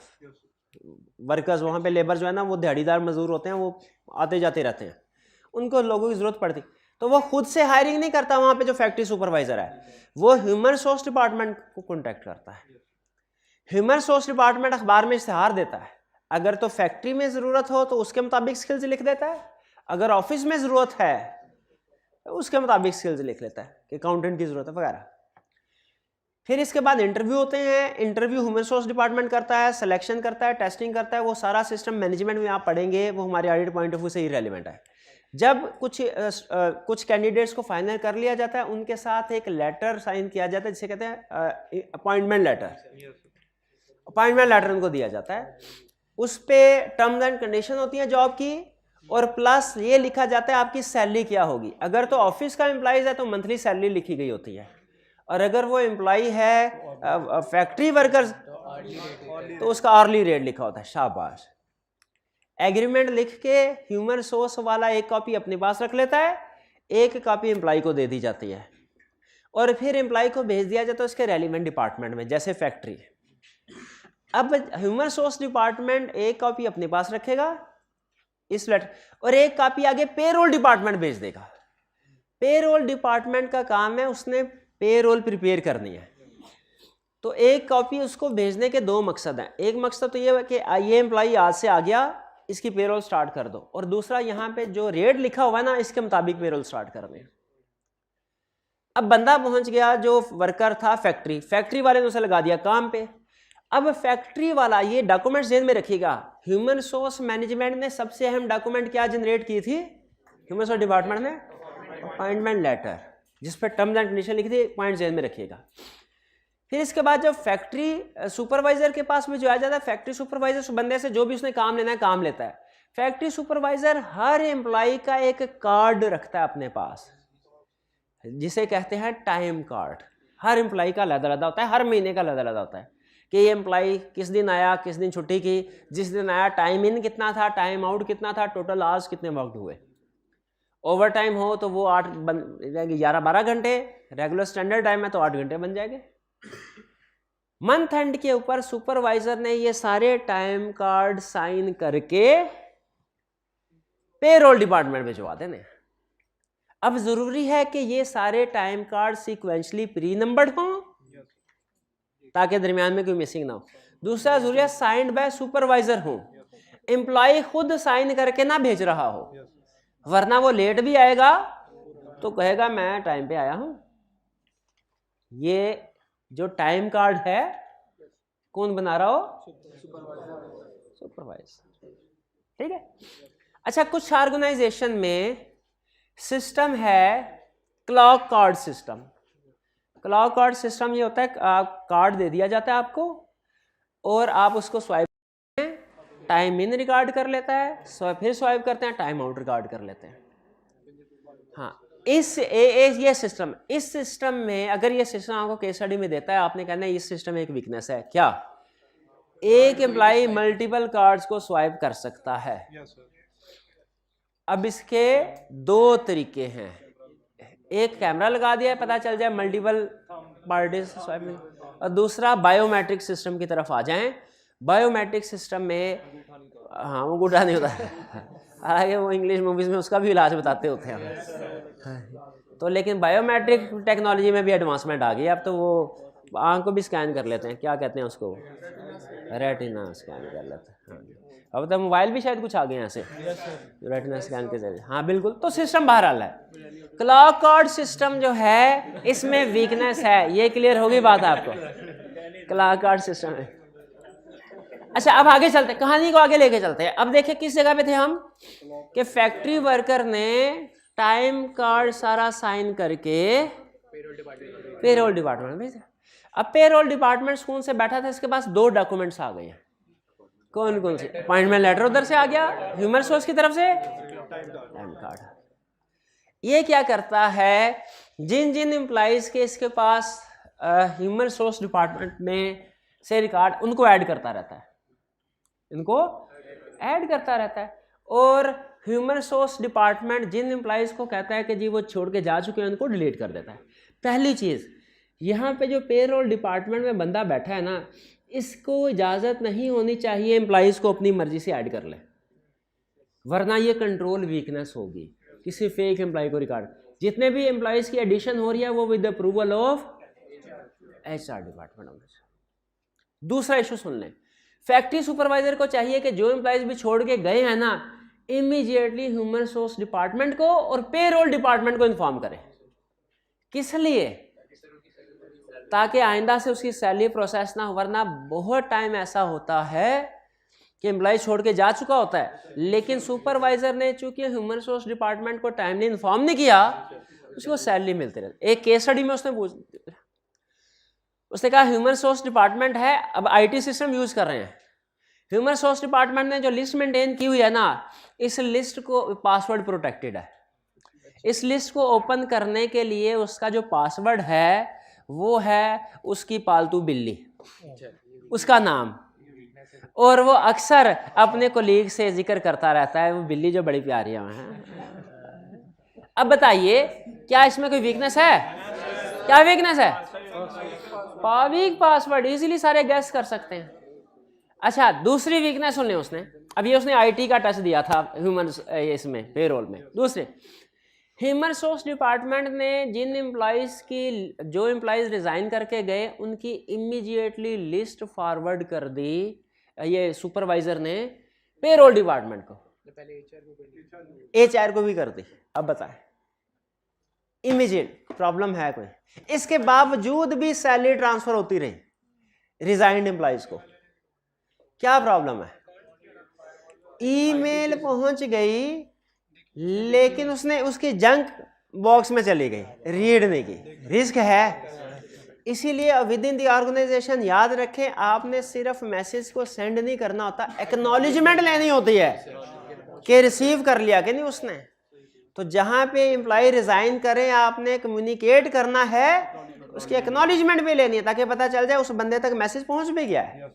वर्कर्स वहाँ पे लेबर जो है ना वो दिहाड़ीदार मजदूर होते हैं, वो आते जाते रहते हैं, उनको लोगों की ज़रूरत पड़ती, तो वो खुद से हायरिंग नहीं करता। वहाँ पे जो फैक्ट्री सुपरवाइज़र है वो ह्यूमन रिसोर्स डिपार्टमेंट को कॉन्टैक्ट करता है। ह्यूमन रिसोर्स डिपार्टमेंट अखबार में इश्तिहार देता है, अगर तो फैक्ट्री में ज़रूरत हो तो उसके मुताबिक स्किल्स लिख देता है, अगर ऑफिस में ज़रूरत है तो उसके मुताबिक स्किल्स लिख लेता है कि अकाउंटेंट की ज़रूरत है वगैरह। फिर इसके बाद इंटरव्यू होते हैं, इंटरव्यू ह्यूमन रिसोर्स डिपार्टमेंट करता है, सिलेक्शन करता है, टेस्टिंग करता है, वो सारा सिस्टम मैनेजमेंट में आप पढ़ेंगे, वो हमारे ऑडिट पॉइंट ऑफ व्यू से ही रेलिवेंट है। जब कुछ कैंडिडेट्स को फाइनल कर लिया जाता है, उनके साथ एक लेटर साइन किया जाता है जिसे कहते हैं अपॉइंटमेंट लेटर। अपॉइंटमेंट लेटर उनको दिया जाता है, उस पर टर्म्स एंड कंडीशन होती हैं जॉब की, और प्लस ये लिखा जाता है आपकी सैलरी क्या होगी। अगर तो ऑफिस का एम्प्लॉइज है तो मंथली सैलरी लिखी गई होती है, और अगर वो एम्प्लॉय है फैक्ट्री वर्कर्स तो उसका आर्ली रेट लिखा होता है। शाबाश। एग्रीमेंट लिख के ह्यूमन रिसोर्स वाला एक कॉपी अपने पास रख लेता है, एक कॉपी एम्प्लॉय को दे दी जाती है, और फिर एम्प्लॉय को भेज दिया जाता है उसके रेलिवेंट डिपार्टमेंट में, जैसे फैक्ट्री। अब ह्यूमन रिसोर्स डिपार्टमेंट एक कॉपी अपने पास रखेगा इस लेटर, और एक कॉपी आगे पेरोल डिपार्टमेंट भेज देगा। पेरोल डिपार्टमेंट का काम है उसने पेरोल प्रिपेयर करनी है, तो एक कॉपी उसको भेजने के दो मकसद हैं। एक मकसद तो ये है कि ये एम्प्लॉई आज से आ गया, इसकी पेरोल स्टार्ट कर दो, और दूसरा यहाँ पे जो रेट लिखा हुआ है ना इसके मुताबिक पेरोल स्टार्ट करनी है। अब बंदा पहुंच गया जो वर्कर था फैक्ट्री वाले ने उसे लगा दिया काम पे। अब फैक्ट्री वाला ये डॉक्यूमेंट्स जेल में रखिएगा, ह्यूमन रिसोर्स मैनेजमेंट ने सबसे अहम डॉक्यूमेंट क्या जनरेट की थी ह्यूमन रिसोर्स डिपार्टमेंट ने? अपॉइंटमेंट लेटर, जिस पर टर्म्स एंड कंडीशन लिखी थी, पॉइंट जेल में रखिएगा। फिर इसके बाद जब फैक्ट्री सुपरवाइजर के पास में जो आ जाता है, फैक्ट्री सुपरवाइजर उस बंदे से जो भी उसने काम लेना है काम लेता है। फैक्ट्री सुपरवाइजर हर एम्प्लॉय का एक कार्ड रखता है अपने पास, जिसे कहते हैं टाइम कार्ड। हर एम्प्लॉय का अलग-अलग होता है, हर महीने का अलग-अलग होता है कि ये एम्प्लॉय किस दिन आया, किस दिन छुट्टी की, जिस दिन आया टाइम इन कितना था, टाइम आउट कितना था, टोटल आवर्स कितने वर्क हुए। ओवर टाइम हो तो वो 11-12 घंटे, रेगुलर स्टैंडर्ड टाइम है तो 8 घंटे बन जाएंगे। मंथ एंड के ऊपर सुपरवाइजर ने ये सारे टाइम कार्ड साइन करके पेरोल डिपार्टमेंट भिजवा देने। अब जरूरी है कि ये सारे time card sequentially pre numbered हों ताकि दरमियान में कोई मिसिंग ना हो। दूसरा जरूरी है साइंड बाय सुपरवाइजर हो, एम्प्लॉय खुद साइन करके ना भेज रहा हो, वरना वो लेट भी आएगा तो कहेगा मैं टाइम पे आया हूं। ये जो टाइम कार्ड है कौन बना रहा हो? सुपरवाइजर। ठीक है। अच्छा, कुछ ऑर्गेनाइजेशन में सिस्टम है clock card system. Clock card system ये होता है कार्ड दे दिया जाता है आपको और आप उसको स्वाइप करते हैं, टाइम इन रिकॉर्ड कर लेता है, फिर स्वाइप करते हैं टाइम आउट रिकॉर्ड कर लेते हैं। हाँ, ये सिस्टम, इस सिस्टम में अगर ये सिस्टम आपको केस स्टडी में देता है, आपने कहना है इस सिस्टम में एक वीकनेस है। क्या? एक एम्प्लॉय मल्टीपल कार्ड्स को स्वाइप कर सकता है। अब इसके दो तरीके हैं, एक कैमरा लगा दिया है पता चल जाए मल्टीपल पार्टीज स्वाइप, और दूसरा बायोमेट्रिक सिस्टम की तरफ आ जाएं। बायोमेट्रिक सिस्टम में हाँ वो गुड्डा नहीं होता हालांकि वो इंग्लिश मूवीज में उसका भी इलाज बताते होते हैं तो, लेकिन बायोमेट्रिक टेक्नोलॉजी में भी एडवांसमेंट आ गई। अब तो वो आंख को भी स्कैन कर लेते हैं, क्या कहते हैं उसको, रेटिना स्कैन कर लेते हैं। अब तो मोबाइल भी शायद कुछ आ गए हैं ऐसे रेटिना स्कैन के जरिए। हाँ बिल्कुल, तो सिस्टम बहरहाल है। क्लॉक कार्ड सिस्टम जो है इसमें वीकनेस है, ये क्लियर होगी बात आपको, क्लॉक कार्ड सिस्टम है। अच्छा, अब आगे चलते हैं, कहानी को आगे लेके चलते हैं। अब देखिए किस जगह पे थे हम, कि फैक्ट्री वर्कर ने टाइम कार्ड सारा साइन करके पेरोल डिपार्टमेंट में भेजा। अब पेरोल डिपार्टमेंट कौन से बैठा था, इसके पास दो डॉक्यूमेंट्स आ गए हैं। कौन कौन से? अपॉइंटमेंट लेटर उधर से आ गया ह्यूमन रिसोर्स की तरफ से, टाइम कार्ड। ये क्या करता है, जिन जिन एम्प्लॉइज के इसके पास ह्यूमन रिसोर्स डिपार्टमेंट में से रिकॉर्ड, उनको ऐड करता रहता है, इनको ऐड करता रहता है। और ह्यूमन रिसोर्स डिपार्टमेंट जिन एम्प्लॉइज को कहता है कि जी वो छोड़ के जा चुके हैं, उनको डिलीट कर देता है। पहली चीज़, यहाँ पे जो पेरोल डिपार्टमेंट में बंदा बैठा है ना, इसको इजाज़त नहीं होनी चाहिए एम्प्लॉइज़ को अपनी मर्जी से ऐड कर ले, वरना ये कंट्रोल वीकनेस होगी किसी फेक एम्प्लॉय को रिकॉर्ड। जितने भी एम्प्लॉइज़ की एडिशन हो रही है वो with approval of HR department होना चाहिए। दूसरा इशू सुन लें, फैक्ट्री सुपरवाइजर को चाहिए कि जो एम्प्लॉयज भी छोड़ के गए हैं ना, इमीडिएटली ह्यूमन रिसोर्स डिपार्टमेंट को और पेरोल डिपार्टमेंट को इन्फॉर्म करें। किस लिए? ताकि आइंदा से उसकी सैलरी प्रोसेस ना हो। वरना बहुत टाइम ऐसा होता है कि एम्प्लॉय छोड़ के जा चुका होता है, लेकिन सुपरवाइजर ने चूंकि ह्यूमन रिसोर्स डिपार्टमेंट को टाइमली इन्फॉर्म नहीं किया, उसको सैलरी मिलती रहती। एक केस स्टडी में उसने कहा ह्यूमन रिसोर्स डिपार्टमेंट है, अब आईटी सिस्टम यूज कर रहे हैं, ह्यूमन रिसोर्स डिपार्टमेंट ने जो लिस्ट मेंटेन की हुई है ना, इस लिस्ट को पासवर्ड प्रोटेक्टेड है। इस लिस्ट को ओपन करने के लिए उसका जो पासवर्ड है वो है उसकी पालतू बिल्ली, उसका नाम, और वो अक्सर अपने कोलीग से जिक्र करता रहता है वो बिल्ली जो बड़ी प्यारी है। अब बताइए क्या इसमें कोई वीकनेस है? क्या वीकनेस है? वीक पासवर्ड, इजीली सारे गैस कर सकते हैं। अच्छा, दूसरी वीकनेस सुनने उसने, अब ये उसने आईटी का टच दिया था ह्यूमन इसमें पेरोल में। दूसरे, ह्यूमन रिसोर्स डिपार्टमेंट ने जिन एम्प्लॉयज की, जो एम्प्लॉयज रिजाइन करके गए उनकी इमीडिएटली लिस्ट फॉरवर्ड कर दी ये सुपरवाइजर ने पेरोल डिपार्टमेंट को, एचआर को भी कर दी। अब बताएं इमीडिएट प्रॉब्लम है कोई? इसके बावजूद भी सैलरी ट्रांसफर होती रही रिजाइंड एम्प्लॉयज को। क्या प्रॉब्लम है? ईमेल पहुंच गई लेकिन उसने उसकी जंक बॉक्स में चली गई, रीड नहीं की। रिस्क है। इसीलिए विद इन द ऑर्गेनाइजेशन याद रखें, आपने सिर्फ मैसेज को सेंड नहीं करना होता, एक्नॉलेजमेंट लेनी होती है कि रिसीव कर लिया कि नहीं उसने। तो जहां पे एम्प्लॉय रिजाइन करें आपने कम्युनिकेट करना है, उसकी एक्नॉलेजमेंट भी लेनी है ताकि पता चल जाए उस बंदे तक मैसेज पहुंच भी गया है।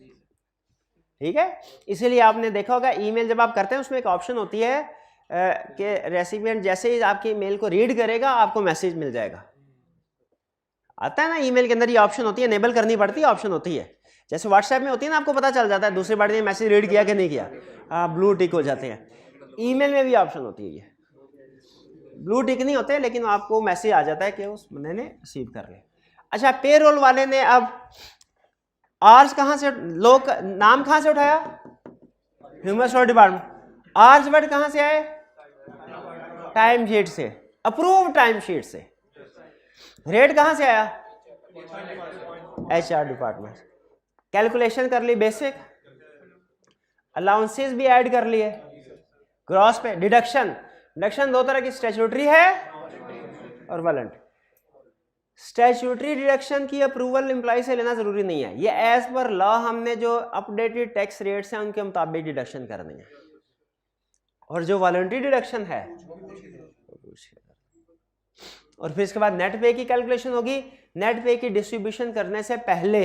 ठीक है, इसीलिए आपने देखा होगा ईमेल जब आप करते हैं उसमें एक ऑप्शन होती है कि रेसिपिएंट जैसे ही आपकी ईमेल को रीड करेगा आपको मैसेज मिल जाएगा। आता है ना ईमेल के अंदर ये ऑप्शन होती है, इनेबल करनी पड़ती है, ऑप्शन होती है। जैसे व्हाट्सएप में होती है ना, आपको पता चल जाता है दूसरी बार ने मैसेज रीड किया कि नहीं किया, आप ब्लू टिक हो जाते हैं। ईमेल में भी ऑप्शन होती है, ये ब्लू टिक नहीं होते लेकिन आपको मैसेज आ जाता है कि उस बंदे ने रिसीव कर लिया। अच्छा, पेरोल वाले ने अब आर्स कहां से, लोग नाम कहां से उठाया? Human resource department. Hours worked कहां से आए? टाइम शीट से, अप्रूव टाइम शीट से। रेट कहां से आया? HR department. कैलकुलेशन कर ली बेसिक, अलाउंसेस भी ऐड कर लिए, ग्रॉस पे डिडक्शन। डिडक्शन दो तरह की स्टैट्यूटरी है और वॉलंटरी। स्टैट्यूटरी डिडक्शन की अप्रूवल एम्प्लॉय से लेना जरूरी नहीं है, ये एज पर लॉ हमने जो अपडेटेड टैक्स रेट्स हैं उनके मुताबिक डिडक्शन करनी है। और जो वॉलंटरी डिडक्शन है, और फिर इसके बाद नेट पे की कैलकुलेशन होगी। नेट पे की डिस्ट्रीब्यूशन करने से पहले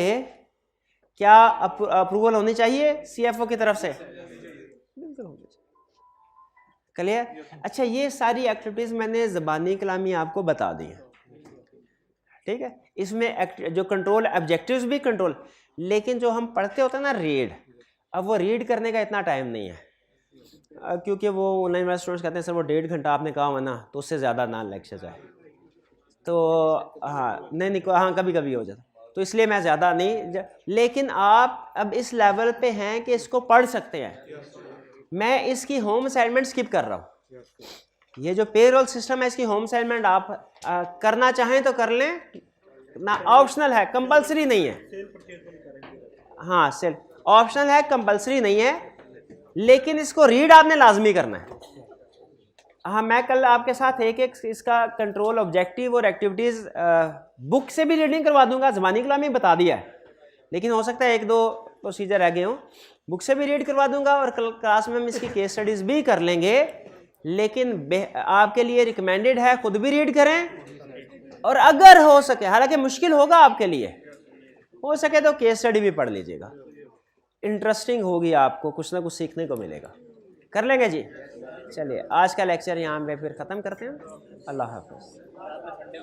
क्या अप्रूवल होनी चाहिए सीएफओ की तरफ से? क्लियर? अच्छा, ये सारी एक्टिविटीज मैंने ज़बानी कलामी आपको बता दी है। ठीक है, इसमें जो कंट्रोल ऑब्जेक्टिव्स भी कंट्रोल, लेकिन जो हम पढ़ते होते हैं ना रीड, अब वो रीड करने का इतना टाइम नहीं है क्योंकि वो ऑनलाइन वाले स्टूडेंट्स कहते हैं सर वो 1.5 घंटा आपने कहा हुआ ना, तो उससे ज़्यादा ना लेक्चर जाए। तो हाँ नहीं हाँ कभी कभी हो जाता, तो इसलिए मैं ज़्यादा नहीं, लेकिन आप अब इस लेवल पे हैं कि इसको पढ़ सकते हैं। मैं इसकी होम असाइनमेंट स्किप कर रहा हूँ। ये जो पेरोल सिस्टम है इसकी होम असाइनमेंट आप करना चाहें तो कर लें ना, ऑप्शनल है, कंपलसरी नहीं है। हाँ सिर्फ ऑप्शनल है, कंपलसरी नहीं है, लेकिन इसको रीड आपने लाजमी करना है। हाँ, मैं कल आपके साथ एक इसका कंट्रोल ऑब्जेक्टिव और एक्टिविटीज बुक से भी रीडिंग करवा दूंगा, ज़बानी कलामी बता दिया है, लेकिन हो सकता है 1-2 प्रोसीजर रह गए हों, बुक से भी रीड करवा दूंगा और क्लास में हम इसकी केस स्टडीज भी कर लेंगे। लेकिन आपके लिए रिकमेंडेड है खुद भी रीड करें, और अगर हो सके, हालांकि मुश्किल होगा आपके लिए, हो सके तो केस स्टडी भी पढ़ लीजिएगा, इंटरेस्टिंग होगी, आपको कुछ ना कुछ सीखने को मिलेगा। कर लेंगे जी। चलिए आज का लेक्चर यहाँ पे फिर ख़त्म करते हैं। अल्लाह हाफ़िज़।